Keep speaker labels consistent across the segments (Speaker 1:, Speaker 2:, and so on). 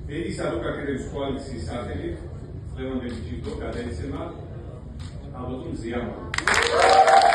Speaker 1: ედის ადვოკატების კოალიციის სახელით ლევანდელი ჯილდო გადაეცემა ალბათ ზიამალ.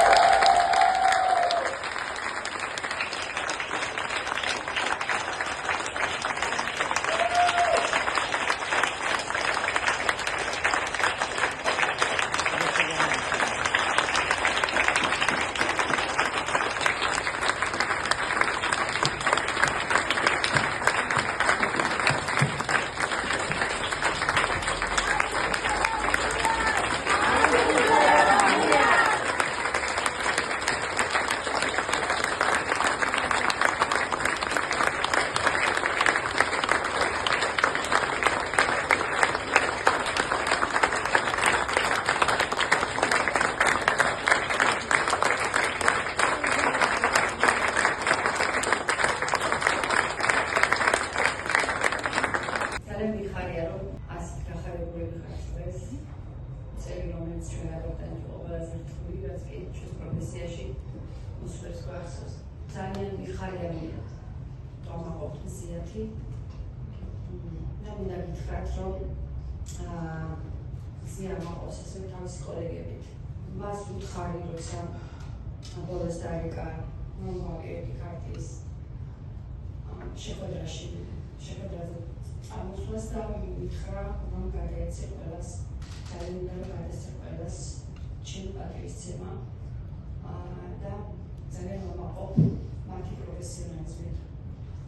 Speaker 1: ძალიან მიხარია დავმაყოფთ მზიათი და მინდა გითხრათ რომ ზიამაყოს ესე თავისი კოლეგებით მას უთხარი როცა ბოლოს დაიკა მომავალი კარტის შეხვედრაზე წამოსვლას და მითხრა რომ გადაეცე ყველას ძალიან მინდა რომ გადაეცე ყველას ჩემი პატრიოტიზმა და ძალიან მომაყოფ მათი პროფესიონალიზმით,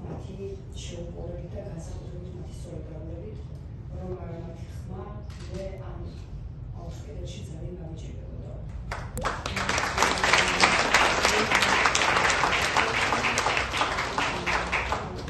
Speaker 1: მათი შეუპოვრებით და განსაკუთრებით მათი სოლიდარობით, რომ მათი ხმა ამ კედელში ძალიან გამიჭირდებოდა.